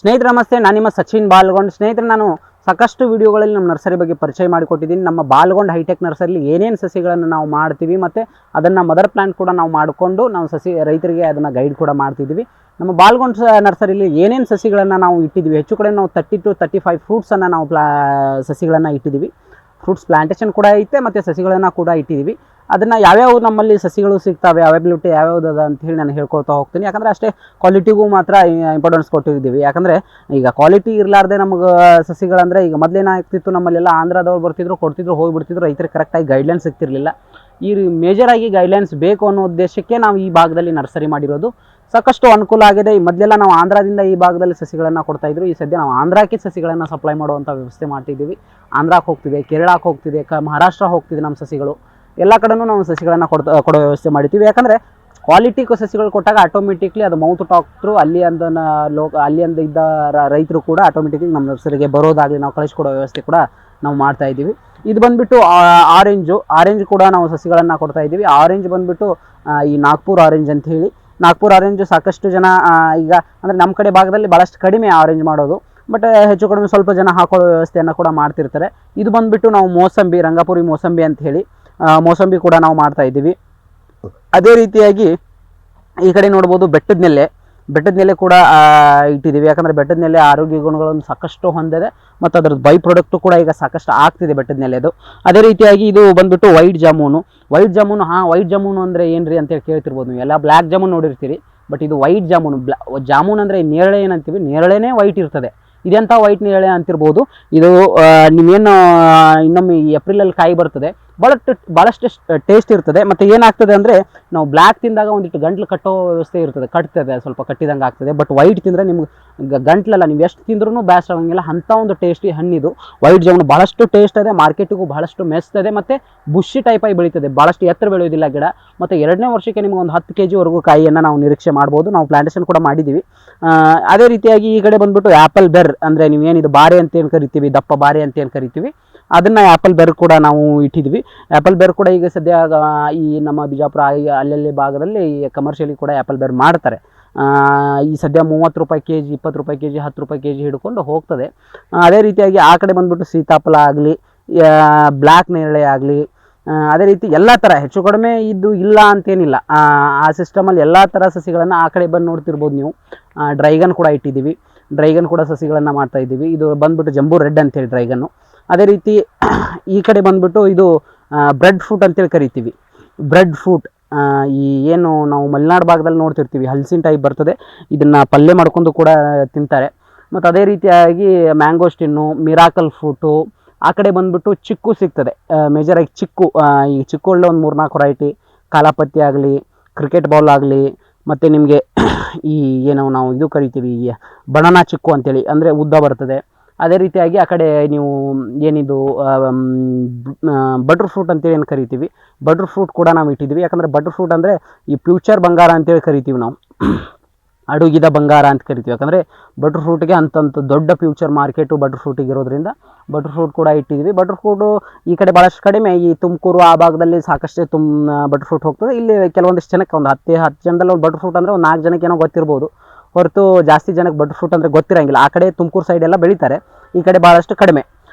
ಸ್ನೇಹಿತರೆ ನಮಸ್ತೆ, ನಾನು ನಿಮ್ಮ ಸಚಿನ್ ಬಾಲ್ಗೊಂಡ್. ಸ್ನೇಹಿತರೆ, ನಾನು ಸಾಕಷ್ಟು ವಿಡಿಯೋಗಳಲ್ಲಿ ನಮ್ಮ ನರ್ಸರಿ ಬಗ್ಗೆ ಪರಿಚಯ ಮಾಡಿಕೊಟ್ಟಿದ್ದೀನಿ. ನಮ್ಮ ಬಾಲ್ಗೊಂಡ್ ಹೈಟೆಕ್ ನರ್ಸರಿಲಿ ಏನೇನು ಸಸಿಗಳನ್ನು ನಾವು ಮಾಡ್ತೀವಿ ಮತ್ತು ಅದನ್ನು ಮದರ್ ಪ್ಲಾಂಟ್ ಕೂಡ ನಾವು ಮಾಡಿಕೊಂಡು ನಾವು ರೈತರಿಗೆ ಅದನ್ನು ಗೈಡ್ ಕೂಡ ಮಾಡ್ತಿದ್ದೀವಿ. ನಮ್ಮ ಬಾಲ್ಗೊಂಡ್ ನರ್ಸರಿಲಿ ಏನೇನು ಸಸಿಗಳನ್ನು ನಾವು ಇಟ್ಟಿದ್ದೀವಿ, ಹೆಚ್ಚು ಕಡೆ ನಾವು 30 to 35 ಫ್ರೂಟ್ಸನ್ನು ನಾವು ಸಸಿಗಳನ್ನು ಇಟ್ಟಿದ್ದೀವಿ. ಫ್ರೂಟ್ಸ್ ಪ್ಲಾಂಟೇಶನ್ ಕೂಡ ಐತೆ ಮತ್ತು ಸಸಿಗಳನ್ನು ಕೂಡ ಇಟ್ಟಿದ್ದೀವಿ. ಅದನ್ನು ಯಾವ್ಯಾವ ನಮ್ಮಲ್ಲಿ ಸಸಿಗಳು ಸಿಗ್ತವೆ, ಅವೈಬಿಲಿಟಿ ಯಾವ್ಯಾವುದದ ಅಂತ ಹೇಳಿ ನಾನು ಹೇಳ್ಕೊಳ್ತಾ ಹೋಗ್ತೀನಿ. ಯಾಕಂದರೆ ಅಷ್ಟೇ ಕ್ವಾಲಿಟಿಗೂ ಮಾತ್ರ ಇಂಪಾರ್ಟೆನ್ಸ್ ಕೊಟ್ಟಿದ್ದೀವಿ. ಯಾಕಂದರೆ ಈಗ ಕ್ವಾಲಿಟಿ ಇರಲಾರ್ದೆ ನಮಗೆ ಸಸಿಗಳಂದರೆ, ಈಗ ಮೊದಲೇನಾಗ್ತಿತ್ತು, ನಮ್ಮಲ್ಲೆಲ್ಲ ಆಂಧ್ರದವ್ರು ಬರ್ತಿದ್ರು, ಕೊಡ್ತಿದ್ರು, ಹೋಗಿಬಿಡ್ತಿದ್ರು, ರೈತರಿಗೆ ಕರೆಕ್ಟಾಗಿ ಗೈಡ್ಲೈನ್ಸ್ ಸಿಗ್ತಿರಲಿಲ್ಲ. ಈ ಮೇಜರಾಗಿ ಗೈಡ್ಲೈನ್ಸ್ ಬೇಕು ಅನ್ನೋ ಉದ್ದೇಶಕ್ಕೆ ನಾವು ಈ ಭಾಗದಲ್ಲಿ ನರ್ಸರಿ ಮಾಡಿರೋದು. ಸಾಕಷ್ಟು ಅನುಕೂಲ ಆಗಿದೆ. ಮೊದಲೆಲ್ಲ ನಾವು ಆಂಧ್ರದಿಂದ ಈ ಭಾಗದಲ್ಲಿ ಸಸಿಗಳನ್ನು ಕೊಡ್ತಾಯಿದ್ರು. ಈ ಸದ್ಯ ನಾವು ಆಂಧ್ರಕ್ಕೆ ಸಸಿಗಳನ್ನು ಸಪ್ಲೈ ಮಾಡುವಂಥ ವ್ಯವಸ್ಥೆ ಮಾಡ್ತಿದ್ದೀವಿ. ಆಂಧ್ರಕ್ಕೆ ಹೋಗ್ತಿದೆ, ಕೇರಳಕ್ಕೆ ಹೋಗ್ತಿದೆ, ಮಹಾರಾಷ್ಟ್ರ ಹೋಗ್ತಿದೆ. ನಮ್ಮ ಸಸಿಗಳು ಎಲ್ಲ ಕಡೆನೂ ನಾವು ಸಸಿಗಳನ್ನು ಕೊಡೋ ವ್ಯವಸ್ಥೆ ಮಾಡಿದ್ದೀವಿ. ಯಾಕಂದರೆ ಕ್ವಾಲಿಟಿ ಸಸಿಗಳು ಕೊಟ್ಟಾಗ ಆಟೋಮೆಟಿಕ್ಲಿ ಅದು ಮೌತ್ ಟಾಕ್ಟ್ರು ಅಲ್ಲಿ ಇದ್ದ ರೈತರು ಕೂಡ ಆಟೋಮೆಟಿಕ್ಲಿ ನಮ್ಮ ನರ್ಸರಿಗೆ ಬರೋದಾಗಲಿ ನಾವು ಕಳಿಸ್ಕೊಡೋ ವ್ಯವಸ್ಥೆ ಕೂಡ ನಾವು ಮಾಡ್ತಾಯಿದ್ದೀವಿ. ಇದು ಬಂದುಬಿಟ್ಟು ಆರೆಂಜ್ ಕೂಡ ನಾವು ಸಸಿಗಳನ್ನು ಕೊಡ್ತಾಯಿದ್ದೀವಿ. ಆರೆಂಜ್ ಬಂದುಬಿಟ್ಟು ಈ ನಾಗ್ಪುರ್ ಆರೆಂಜ್ ಅಂತ ಹೇಳಿ, ನಾಗ್ಪುರ್ ಆರೆಂಜು ಸಾಕಷ್ಟು ಜನ ಈಗ ಅಂದರೆ ನಮ್ಮ ಕಡೆ ಭಾಗದಲ್ಲಿ ಭಾಳಷ್ಟು ಕಡಿಮೆ ಆರೆಂಜ್ ಮಾಡೋದು, ಬಟ್ ಹೆಚ್ಚು ಕಡಿಮೆ ಸ್ವಲ್ಪ ಜನ ಹಾಕೊಳ್ಳೋ ವ್ಯವಸ್ಥೆಯನ್ನು ಕೂಡ ಮಾಡ್ತಿರ್ತಾರೆ. ಇದು ಬಂದುಬಿಟ್ಟು ನಾವು ಮೋಸಂಬಿ, ರಂಗಪುರಿ ಮೋಸಂಬಿ ಅಂತ ಹೇಳಿ ಮೋಸಂಬಿ ಕೂಡ ನಾವು ಮಾಡ್ತಾಯಿದ್ದೀವಿ. ಅದೇ ರೀತಿಯಾಗಿ ಈ ಕಡೆ ನೋಡ್ಬೋದು ಬೆಟ್ಟದ ನೆಲೆ ಕೂಡ ಇಟ್ಟಿದ್ದೀವಿ. ಯಾಕಂದರೆ ಬೆಟ್ಟದ ನೆಲೆ ಆರೋಗ್ಯ ಗುಣಗಳನ್ನು ಸಾಕಷ್ಟು ಹೊಂದಿದೆ ಮತ್ತು ಅದರದ್ದು ಬೈ ಪ್ರಾಡಕ್ಟು ಕೂಡ ಈಗ ಸಾಕಷ್ಟು ಆಗ್ತಿದೆ ಬೆಟ್ಟದ ನೆಲೆದು. ಅದೇ ರೀತಿಯಾಗಿ ಇದು ಬಂದುಬಿಟ್ಟು ವೈಟ್ ಜಾಮೂನು. ವೈಟ್ ಜಾಮೂನು ಅಂದರೆ ಏನು ರೀ ಅಂತೇಳಿ ಕೇಳ್ತಿರ್ಬೋದು ನೀವು. ಎಲ್ಲ ಬ್ಲ್ಯಾಕ್ ಜಾಮೂನ್ ನೋಡಿರ್ತೀರಿ, ಬಟ್ ಇದು ವೈಟ್ ಜಾಮೂನು. ಜಾಮೂನ್ ಅಂದರೆ ನೇರಳೆ ಏನಂತೀವಿ, ನೇರಳೆನೇ ವೈಟ್ ಇರ್ತದೆ. ಇದೆಂಥ ವೈಟ್ ನೇರಳೆ ಅಂತಿರ್ಬೋದು. ಇದು ನೀವೇನು ಇನ್ನೊಮ್ಮೆ ಏಪ್ರಿಲಲ್ಲಿ ಕಾಯಿ ಬರ್ತದೆ, ಭಾಳಷ್ಟು ಟೇಸ್ಟ್ ಇರ್ತದೆ. ಮತ್ತು ಏನಾಗ್ತದೆ ಅಂದರೆ, ನಾವು ಬ್ಲ್ಯಾಕ್ ತಿಂದಾಗ ಒಂದಿಟ್ಟು ಗಂಟ್ಲು ಕಟ್ಟೋ ವ್ಯವಸ್ಥೆ ಇರ್ತದೆ, ಕಟ್ತದೆ, ಸ್ವಲ್ಪ ಕಟ್ಟಿದಂಗೆ ಆಗ್ತದೆ. ಬಟ್ ವೈಟ್ ತಿಂದರೆ ನಿಮ್ಗೆ ಗಂಟ್ಲಲ್ಲ, ನೀವು ಎಷ್ಟು ತಿಂದ್ರೂ ಬೇಸರ ಆಗಂಗಿಲ್ಲ, ಅಂಥ ಒಂದು ಟೇಸ್ಟಿ ಹಣ್ಣಿದು ವೈಟ್ ಜಾಮೂನು. ಭಾಳಷ್ಟು ಟೇಸ್ಟ್ ಇದೆ, ಮಾರ್ಕೆಟಿಗೂ ಭಾಳಷ್ಟು ಮೆಸ್ತದೆ ಮತ್ತು ಬುಷಿ ಟೈಪಾಗಿ ಬೆಳೀತದೆ, ಭಾಳಷ್ಟು ಎತ್ತರ ಬೆಳೆಯೋದಿಲ್ಲ ಗಿಡ. ಮತ್ತು 2ನೇ ವರ್ಷಕ್ಕೆ ನಿಮ್ಗೆ ಒಂದು 10 kgವರೆಗೂ ಕಾಯಿಯನ್ನು ನಾವು ನಿರೀಕ್ಷೆ ಮಾಡ್ಬೋದು. ನಾವು ಪ್ಲಾಂಟೇಶನ್ ಕೂಡ ಮಾಡಿದ್ದೀವಿ. ಅದೇ ರೀತಿಯಾಗಿ ಈ ಕಡೆ ಬಂದುಬಿಟ್ಟು ಆ್ಯಪಲ್ ಬೆರ್ ಅಂದರೆ ನೀವೇನಿದು ಬಾರೆ ಅಂತೇನು ಕರಿತೀವಿ, ದಪ್ಪ ಬಾರೆ ಅಂತೇನು ಕರಿತೀವಿ, ಅದನ್ನು ಆ್ಯಪಲ್ ಬೆರ್ ಕೂಡ ನಾವು ಇಟ್ಟಿದ್ವಿ. ಆ್ಯಪಲ್ ಬೆರ್ ಕೂಡ ಈಗ ಸದ್ಯ ಈ ನಮ್ಮ ಬಿಜಾಪುರ ಅಲ್ಲಲ್ಲಿ ಭಾಗದಲ್ಲಿ ಕಮರ್ಷಿಯಲಿ ಕೂಡ ಆ್ಯಪಲ್ ಬೆರ್ ಮಾಡ್ತಾರೆ. ಈ ಸದ್ಯ 30 ರೂಪಾಯಿ kg, 20 ರೂಪಾಯಿ kg, 10 ರೂಪಾಯಿ kg ಹಿಡ್ಕೊಂಡು ಹೋಗ್ತದೆ. ಅದೇ ರೀತಿಯಾಗಿ ಆ ಕಡೆ ಬಂದುಬಿಟ್ಟು ಸೀತಾಫಲ ಆಗಲಿ, ಬ್ಲ್ಯಾಕ್ ನೇರಳೆ ಆಗಲಿ, ಅದೇ ರೀತಿ ಎಲ್ಲ ಥರ ಹೆಚ್ಚು ಕಡಿಮೆ ಇದು ಇಲ್ಲ ಅಂತೇನಿಲ್ಲ. ಆ ಸಿಸ್ಟಮಲ್ಲಿ ಎಲ್ಲ ಥರ ಸಸಿಗಳನ್ನು ಆ ಕಡೆ ಬಂದು ನೋಡ್ತಿರ್ಬೋದು ನೀವು. ಡ್ರೈಗನ್ ಕೂಡ ಇಟ್ಟಿದ್ದೀವಿ, ಡ್ರೈಗನ್ ಕೂಡ ಸಸಿಗಳನ್ನು ಮಾಡ್ತಾಯಿದ್ದೀವಿ. ಇದು ಬಂದುಬಿಟ್ಟು ಜಂಬೂ ರೆಡ್ ಅಂತೇಳಿ ಡ್ರೈಗನ್ನು. ಅದೇ ರೀತಿ ಈ ಕಡೆ ಬಂದುಬಿಟ್ಟು ಇದು ಬ್ರೆಡ್ ಫ್ರೂಟ್ ಅಂತೇಳಿ ಕರಿತೀವಿ. ಬ್ರೆಡ್ ಫ್ರೂಟ್ ಈ ಏನು ನಾವು ಮಲೆನಾಡು ಭಾಗದಲ್ಲಿ ನೋಡ್ತಿರ್ತೀವಿ, ಹಲಸಿನ ಟೈಪ್ ಬರ್ತದೆ. ಇದನ್ನು ಪಲ್ಯ ಮಾಡ್ಕೊಂಡು ಕೂಡ ತಿಂತಾರೆ. ಮತ್ತು ಅದೇ ರೀತಿಯಾಗಿ ಮ್ಯಾಂಗೋಸ್ಟಿನ್ನು, ಮಿರಾಕಲ್ ಫ್ರೂಟು. ಆ ಕಡೆ ಬಂದುಬಿಟ್ಟು ಚಿಕ್ಕು ಸಿಗ್ತದೆ, ಮೇಜರಾಗಿ ಚಿಕ್ಕು. ಈ ಚಿಕ್ಕು ಒಳ್ಳೆ ಒಂದು 3-4 ವೆರೈಟಿ, ಕಾಲಾಪತ್ತಿ ಆಗಲಿ, ಕ್ರಿಕೆಟ್ ಬಾಲ್ ಆಗಲಿ, ಮತ್ತು ನಿಮಗೆ ಈ ಏನು ನಾವು ಇದು ಕರಿತೀವಿ ಬನಾನಾ ಚಿಕ್ಕು ಅಂತೇಳಿ, ಅಂದರೆ ಉದ್ದ ಬರ್ತದೆ. ಅದೇ ರೀತಿಯಾಗಿ ಆ ಕಡೆ ನೀವು ಏನಿದು ಬಟರ್ ಫ್ರೂಟ್ ಅಂತೇಳಿ ಏನು ಕರಿತೀವಿ, ಬಟರ್ ಫ್ರೂಟ್ ಕೂಡ ನಾವು ಇಟ್ಟಿದ್ದೀವಿ. ಯಾಕಂದರೆ ಬಟರ್ ಫ್ರೂಟ್ ಅಂದರೆ ಈ ಫ್ಯೂಚರ್ ಬಂಗಾರ ಅಂತೇಳಿ ಕರಿತೀವಿ ನಾವು, ಅಡುಗಿದ ಬಂಗಾರ ಅಂತ ಕರಿತೀವಿ. ಯಾಕಂದರೆ ಬಟರ್ ಫ್ರೂಟ್ಗೆ ಅಂತಂತ ದೊಡ್ಡ ಫ್ಯೂಚರ್ ಮಾರ್ಕೆಟು ಬಟರ್ ಫ್ರೂಟಿಗೆ ಇರೋದ್ರಿಂದ ಬಟರ್ ಫ್ರೂಟ್ ಕೂಡ ಇಟ್ಟಿದ್ದೀವಿ. ಬಟರ್ ಫ್ರೂಟು ಈ ಕಡೆ ಭಾಳಷ್ಟು ಕಡಿಮೆ, ಈ ತುಮಕೂರು ಆ ಭಾಗದಲ್ಲಿ ಸಾಕಷ್ಟು ಬಟರ್ ಫ್ರೂಟ್ ಹೋಗ್ತದೆ. ಇಲ್ಲಿ ಕೆಲವೊಂದಿಷ್ಟು ಜನಕ್ಕೆ ಒಂದು 10 ಜನದಲ್ಲಿ ಒಂದು ಬಟರ್ ಫ್ರೂಟ್ ಅಂದರೆ ಒಂದು 4 ಜನಕ್ಕೆ ಏನೋ ಗೊತ್ತಿರ್ಬೋದು, ಹೊರತು ಜಾಸ್ತಿ ಜನಕ್ಕೆ ಬಟರ್ ಫ್ರೂಟ್ ಅಂದರೆ ಗೊತ್ತಿರೋಂಗಿಲ್ಲ. ಆ ಕಡೆ ತುಮಕೂರು ಸೈಡ್ ಎಲ್ಲ ಬೆಳೀತಾರೆ, ಈ ಕಡೆ ಭಾಳಷ್ಟು ಕಡಿಮೆ.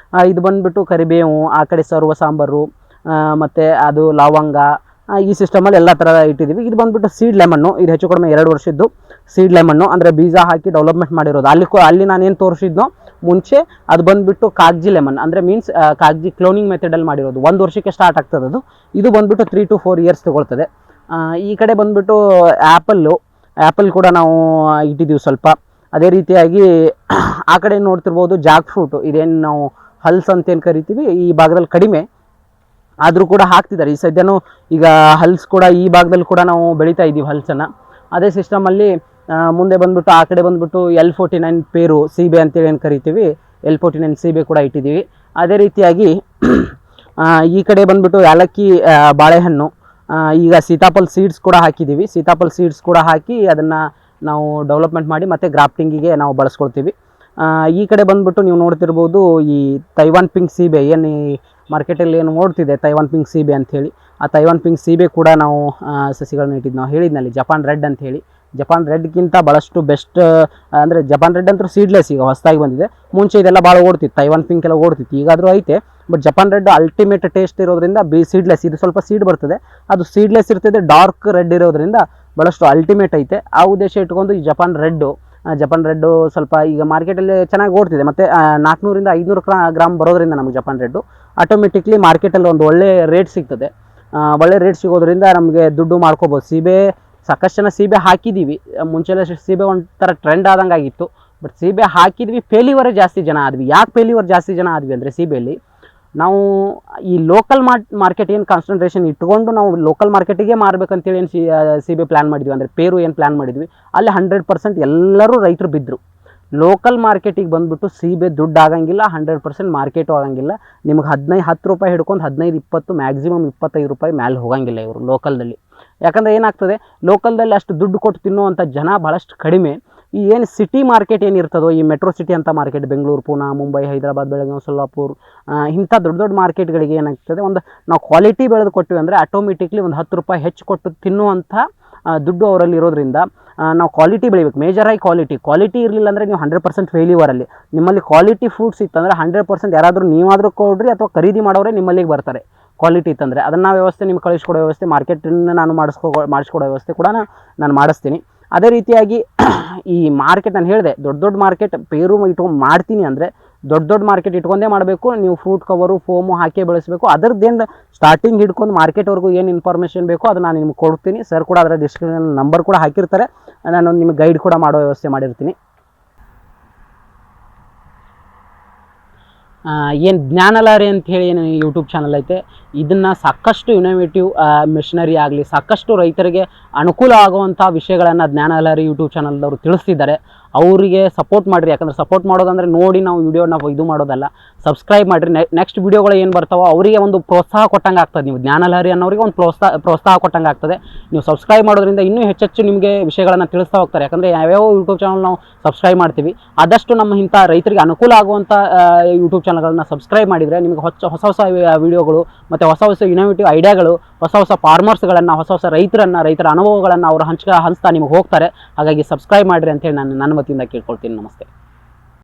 ಇದು ಬಂದುಬಿಟ್ಟು ಕರಿಬೇವು, ಆ ಕಡೆ ಸರ್ವ ಸಾಂಬಾರು, ಮತ್ತು ಅದು ಲವಂಗ, ಈ ಸಿಸ್ಟಮಲ್ಲಿ ಎಲ್ಲ ಥರ ಇಟ್ಟಿದ್ದೀವಿ. ಇದು ಬಂದುಬಿಟ್ಟು ಸೀಡ್ ಲೆಮನ್ನು. ಇದು ಹೆಚ್ಚು ಕಡಿಮೆ 2 ವರ್ಷದ್ದು ಸೀಡ್ ಲೆಮನ್ನು, ಅಂದರೆ ಬೀಜ ಹಾಕಿ ಡೆವಲಪ್ಮೆಂಟ್ ಮಾಡಿರೋದು. ಅಲ್ಲಿ ನಾನೇನು ತೋರಿಸಿದ್ನೋ ಮುಂಚೆ, ಅದು ಬಂದುಬಿಟ್ಟು ಕಾಗಜಿ ಲೆಮನ್, ಅಂದರೆ ಮೀನ್ಸ್ ಕಾಗಜಿ ಕ್ಲೋನಿಂಗ್ ಮೆಥಡಲ್ಲಿ ಮಾಡಿರೋದು. 1 ವರ್ಷಕ್ಕೆ ಸ್ಟಾರ್ಟ್ ಆಗ್ತದೆ ಅದು. ಇದು ಬಂದುಬಿಟ್ಟು 3 to 4 years ತೊಗೊಳ್ತದೆ. ಈ ಕಡೆ ಬಂದುಬಿಟ್ಟು ಆ್ಯಪಲ್ ಕೂಡ ನಾವು ಇಟ್ಟಿದ್ದೀವಿ ಸ್ವಲ್ಪ. ಅದೇ ರೀತಿಯಾಗಿ ಆ ಕಡೆ ನೋಡ್ತಿರ್ಬೋದು ಜಾಕ್ ಫ್ರೂಟು, ಇದೇನು ನಾವು ಹಲ್ಸ್ ಅಂತೇನು ಕರಿತೀವಿ, ಈ ಭಾಗದಲ್ಲಿ ಕಡಿಮೆ ಆದರೂ ಕೂಡ ಹಾಕ್ತಿದ್ದಾರೆ. ಈ ಸದ್ಯನೂ ಈಗ ಹಲ್ಸ್ ಕೂಡ ಈ ಭಾಗದಲ್ಲಿ ಕೂಡ ನಾವು ಬೆಳೀತಾ ಇದ್ದೀವಿ ಹಲ್ಸನ್ನು. ಅದೇ ಸಿಸ್ಟಮಲ್ಲಿ ಮುಂದೆ ಬಂದುಬಿಟ್ಟು ಆ ಕಡೆ ಬಂದುಬಿಟ್ಟು L49 ಪೇರು, ಸೀಬೆ ಅಂತೇಳಿ ಏನು ಕರಿತೀವಿ, L49 ಸೀಬೆ ಕೂಡ ಇಟ್ಟಿದ್ದೀವಿ. ಅದೇ ರೀತಿಯಾಗಿ ಈ ಕಡೆ ಬಂದುಬಿಟ್ಟು ಏಲಕ್ಕಿ ಬಾಳೆಹಣ್ಣು, ಈಗ ಸೀತಾಫಲ್ ಸೀಡ್ಸ್ ಕೂಡ ಹಾಕಿದ್ದೀವಿ. ಸೀತಾಫಲ್ ಸೀಡ್ಸ್ ಕೂಡ ಹಾಕಿ ಅದನ್ನು ನಾವು ಡೆವಲಪ್ಮೆಂಟ್ ಮಾಡಿ ಮತ್ತು ಗ್ರಾಫ್ಟಿಂಗಿಗೆ ನಾವು ಬಳಸ್ಕೊಳ್ತೀವಿ. ಈ ಕಡೆ ಬಂದುಬಿಟ್ಟು ನೀವು ನೋಡ್ತಿರ್ಬೋದು ಈ ತೈವಾನ್ ಪಿಂಕ್ ಸೀಬೆ, ಏನು ಈ ಮಾರ್ಕೆಟಲ್ಲಿ ಏನು ಓಡ್ತಿದೆ ತೈವಾನ್ ಪಿಂಕ್ ಸೀಬೆ ಅಂಥೇಳಿ, ಆ ತೈವಾನ್ ಪಿಂಕ್ ಸೀಬೆ ಕೂಡ ನಾವು ಸಸಿಗಳನ್ನ ಇಟ್ಟಿದ್ದು. ನಾವು ಹೇಳಿದ್ನಲ್ಲಿ ಜಪಾನ್ ರೆಡ್ ಅಂಥೇಳಿ, ಜಪಾನ್ ರೆಡ್ಗಿಂತ ಭಾಳಷ್ಟು ಬೆಸ್ಟ್ ಅಂದರೆ ಜಪಾನ್ ರೆಡ್ ಅಂತೂ ಸೀಡ್ಲೆಸ್ ಈಗ ಹೊಸದಾಗಿ ಬಂದಿದೆ. ಮುಂಚೆ ಇದೆಲ್ಲ ಭಾಳ ಓಡ್ತಿತ್ತು, ತೈವಾನ್ ಪಿಂಕ್ ಎಲ್ಲ ಓಡ್ತಿತ್ತು, ಈಗಾದರೂ ಐತೆ. But Japan red ultimate taste ಇರೋದ್ರಿಂದ ಸೀಡ್ಲೆಸ್, ಇದು ಸ್ವಲ್ಪ ಸೀಡ್ ಬರ್ತದೆ, ಅದು ಸೀಡ್ಲೆಸ್ ಇರ್ತದೆ. ಡಾರ್ಕ್ ರೆಡ್ ಇರೋದ್ರಿಂದ ಭಾಳಷ್ಟು ಅಲ್ಟಿಮೇಟ್ ಐತೆ. ಆ ಉದ್ದೇಶ ಇಟ್ಕೊಂಡು ಈ ಜಪಾನ್ ರೆಡ್ಡು ಸ್ವಲ್ಪ ಈಗ ಮಾರ್ಕೆಟಲ್ಲಿ ಚೆನ್ನಾಗಿ ಓಡ್ತಿದೆ. ಮತ್ತು 400ರಿಂದ 500 ಗ್ರಾಮ್ ಬರೋದ್ರಿಂದ ನಮಗೆ ಜಪಾನ್ ರೆಡ್ಡು ಆಟೋಮೆಟಿಕ್ಲಿ ಮಾರ್ಕೆಟಲ್ಲಿ ಒಂದು ಒಳ್ಳೆ ರೇಟ್ ಸಿಗ್ತದೆ. ಒಳ್ಳೆ ರೇಟ್ ಸಿಗೋದ್ರಿಂದ ನಮಗೆ ದುಡ್ಡು ಮಾಡ್ಕೋಬೋದು. ಸೀಬೆ ಸಾಕಷ್ಟು ಜನ ಸೀಬೆ ಹಾಕಿದ್ದೀವಿ, ಮುಂಚೆಲ್ಲ ಸೀಬೆ ಒಂಥರ ಟ್ರೆಂಡ್ ಆದಂಗೆ ಆಗಿತ್ತು. ಬಟ್ ಸೀಬೆ ಹಾಕಿದ್ವಿ, ಫೇಲ್ಯೂವರೇ ಜಾಸ್ತಿ ಜನ ಆದ್ವಿ. ಯಾಕೆ ಫೇಲ್ಯೂವರ್ ಜಾಸ್ತಿ ಜನ ಆದ್ವಿ ಅಂದರೆ ಸೀಬೆಯಲ್ಲಿ ನಾವು ಈ ಲೋಕಲ್ ಮಾರ್ಕೆಟ್ ಏನು ಕಾನ್ಸಂಟ್ರೇಷನ್ ಇಟ್ಕೊಂಡು ನಾವು ಲೋಕಲ್ ಮಾರ್ಕೆಟಿಗೆ ಮಾರಬೇಕಂತೇಳಿ ಏನು ಸೀಬೆ ಪ್ಲ್ಯಾನ್ ಮಾಡಿದ್ವಿ ಅಂದರೆ ಪೇರು ಏನು ಪ್ಲ್ಯಾನ್ ಮಾಡಿದ್ವಿ, ಅಲ್ಲಿ 100% ಎಲ್ಲರೂ ರೈತರು ಬಿದ್ದರು. ಲೋಕಲ್ ಮಾರ್ಕೆಟಿಗೆ ಬಂದುಬಿಟ್ಟು ಸೀಬೆ ದುಡ್ಡು ಆಗಂಗಿಲ್ಲ, 100% ಮಾರ್ಕೆಟು ಆಗಂಗಿಲ್ಲ. ನಿಮ್ಗೆ 10 ರೂಪಾಯಿ ಹಿಡ್ಕೊಂಡು 15-20 ಮ್ಯಾಕ್ಸಿಮಮ್ 25 ರೂಪಾಯಿ ಮೇಲೆ ಹೋಗಂಗಿಲ್ಲ ಇವರು ಲೋಕಲ್ದಲ್ಲಿ. ಯಾಕಂದರೆ ಏನಾಗ್ತದೆ, ಲೋಕಲ್ದಲ್ಲಿ ಅಷ್ಟು ದುಡ್ಡು ಕೊಟ್ಟು ತಿನ್ನುವಂಥ ಜನ ಭಾಳಷ್ಟು ಕಡಿಮೆ. ಈ ಏನು ಸಿಟಿ ಮಾರ್ಕೆಟ್ ಏನಿರ್ತದೋ, ಈ ಮೆಟ್ರೋ ಸಿಟಿ ಅಂತ ಮಾರ್ಕೆಟ್, ಬೆಂಗಳೂರು, ಪೂನಾ, ಮುಂಬೈ, ಹೈದರಾಬಾದ್, ಬೆಳಗಾವಿ, ಸೊಲ್ಲಾಪುರ್, ಇಂಥ ದೊಡ್ಡ ಮಾರ್ಕೆಟ್ಗಳಿಗೆ ಏನಾಗ್ತದೆ, ಒಂದು ನಾವು ಕ್ವಾಲಿಟಿ ಬೆಳೆದು ಕೊಟ್ಟಿವಿ ಅಂದರೆ ಆಟೋಮೆಟಿಕ್ಲಿ ಒಂದು 10 ರೂಪಾಯಿ ಹೆಚ್ಚು ಕೊಟ್ಟು ತಿನ್ನುವಂಥ ದುಡ್ಡು ಅವರಲ್ಲಿ ಇರೋದ್ರಿಂದ ನಾವು ಕ್ವಾಲಿಟಿ ಬೆಳಿಬೇಕು. ಮೇಜರಾಗಿ ಕ್ವಾಲಿಟಿ ಇರಲಿಲ್ಲ ಅಂದರೆ ನೀವು 100% ಫೇಲ್ಯೂವರಲ್ಲಿ. ನಿಮ್ಮಲ್ಲಿ ಕ್ವಾಲಿಟಿ ಫ್ರೂಟ್ಸ್ ಇತ್ತಂದರೆ 100% ಯಾರಾದರೂ ನೀವಾದರೂ ಕೊಡ್ರಿ ಅಥವಾ ಖರೀದಿ ಮಾಡೋರೇ ನಿಮ್ಮಲ್ಲಿಗೆ ಬರ್ತಾರೆ. ಕ್ವಾಲಿಟಿ ಇತ್ತಂದರೆ ಅದನ್ನು ವ್ಯವಸ್ಥೆ ನಿಮ್ಗೆ ಕಳಿಸ್ಕೊಡೋ ವ್ಯವಸ್ಥೆ, ಮಾರ್ಕೆಟನ್ನು ನಾನು ಮಾಡಿಸ್ಕೊಡೋ ವ್ಯವಸ್ಥೆ ಕೂಡ ನಾನು ಮಾಡಿಸ್ತೀನಿ. ಅದೇ ರೀತಿಯಾಗಿ ಈ ಮಾರ್ಕೆಟ್ ನಾನು ಹೇಳಿದೆ, ದೊಡ್ಡ ಮಾರ್ಕೆಟ್ ಪೇರು ಇಟ್ಕೊಂಡು ಮಾಡ್ತೀನಿ ಅಂದರೆ ದೊಡ್ಡ ಮಾರ್ಕೆಟ್ ಇಟ್ಕೊಂಡೇ ಮಾಡಬೇಕು. ನೀವು ಫ್ರೂಟ್ ಕವರು, ಫೋಮು ಹಾಕಿ ಬೆಳೆಸಬೇಕು. ಅದರದ್ದೇನು ಸ್ಟಾರ್ಟಿಂಗ್ ಹಿಡ್ಕೊಂಡು ಮಾರ್ಕೆಟ್ವರೆಗೂ ಏನು ಇನ್ಫಾರ್ಮೇಷನ್ ಬೇಕೋ ಅದು ನಾನು ನಿಮ್ಗೆ ಕೊಡ್ತೀನಿ. ಸರ್ ಕೂಡ ಅದರ ಡಿಸ್ಕ್ರಿಪ್ಷನ್ ನಂಬರ್ ಕೂಡ ಹಾಕಿರ್ತಾರೆ, ನಾನು ನಿಮಗೆ ಗೈಡ್ ಕೂಡ ಮಾಡೋ ವ್ಯವಸ್ಥೆ ಮಾಡಿರ್ತೀನಿ. ಏನು ಜ್ಞಾನಲಹರಿ ಅಂತ ಹೇಳಿ ಏನು ಯೂಟ್ಯೂಬ್ ಚಾನಲ್ ಐತೆ, ಇದನ್ನು ಸಾಕಷ್ಟು ಇನೋವೇಟಿವ್ ಮಿಷನರಿ ಆಗಲಿ, ಸಾಕಷ್ಟು ರೈತರಿಗೆ ಅನುಕೂಲ ಆಗುವಂಥ ವಿಷಯಗಳನ್ನು ಜ್ಞಾನಲಹರಿ ಯೂಟ್ಯೂಬ್ ಚಾನಲ್ದವರು ತಿಳಿಸ್ತಿದ್ದಾರೆ. ಅವರಿಗೆ ಸಪೋರ್ಟ್ ಮಾಡಿರಿ. ಯಾಕಂದರೆ ಸಪೋರ್ಟ್ ಮಾಡೋದಂದರೆ ನೋಡಿ ನಾವು ವಿಡಿಯೋನ ಇದು ಮಾಡೋದಲ್ಲ, ಸಬ್ಸ್ಕ್ರೈಬ್ ಮಾಡಿರಿ. ನೆಕ್ಸ್ಟ್ ವಿಡಿಯೋಗಳು ಏನು ಬರ್ತಾವೋ ಅವರಿಗೆ ಒಂದು ಪ್ರೋತ್ಸಾಹ ಕೊಟ್ಟಂಗೆ ಆಗ್ತದೆ. ನೀವು ಜ್ಞಾನಲಹರಿ ಅನ್ನೋರಿಗೆ ಒಂದು ಪ್ರೋತ್ಸಾಹ ಕೊಟ್ಟಂಗೆ ಆಗ್ತದೆ. ನೀವು ಸಬ್ಸ್ಕ್ರೈಬ್ ಮಾಡೋದ್ರಿಂದ ಇನ್ನೂ ಹೆಚ್ಚೆಚ್ಚು ನಿಮಗೆ ವಿಷಯಗಳನ್ನು ತಿಳಿಸ್ತಾ ಹೋಗ್ತಾರೆ. ಯಾಕಂದರೆ ಯಾವ್ಯಾವ ಯೂಟ್ಯೂಬ್ ಚಾನಲ್ ನಾವು ಸಬ್ಸ್ಕ್ರೈಬ್ ಮಾಡ್ತೀವಿ, ಆದಷ್ಟು ನಮ್ಮ ಇಂಥ ರೈತರಿಗೆ ಅನುಕೂಲ ಆಗುವಂಥ ಯೂಟ್ಯೂಬ್ ಚಾನಲ್ಗಳನ್ನ ಸಬ್ಸ್ಕ್ರೈಬ್ ಮಾಡಿದರೆ ನಿಮಗೆ ಹೊಸ ವಿಡಿಯೋಗಳು ಮತ್ತು ಹೊಸ ಇನೋವೇಟಿವ್ ಐಡಿಯಾಗಳು, ಹೊಸ ಫಾರ್ಮರ್ಸ್ಗಳನ್ನು, ಹೊಸ ರೈತರ ಅನುಭವಗಳನ್ನು ಅವರು ಹಂಚ್ತಾ ನಿಮಗೆ ಹೋಗ್ತಾರೆ. ಹಾಗಾಗಿ ಸಬ್ಸ್ಕ್ರೈಬ್ ಮಾಡಿರಿ ಅಂತೇಳಿ ನಾನು ನನ್ನ ವತಿಯಿಂದ ಕೇಳ್ಕೊಳ್ತೀನಿ. ನಮಸ್ತೆ.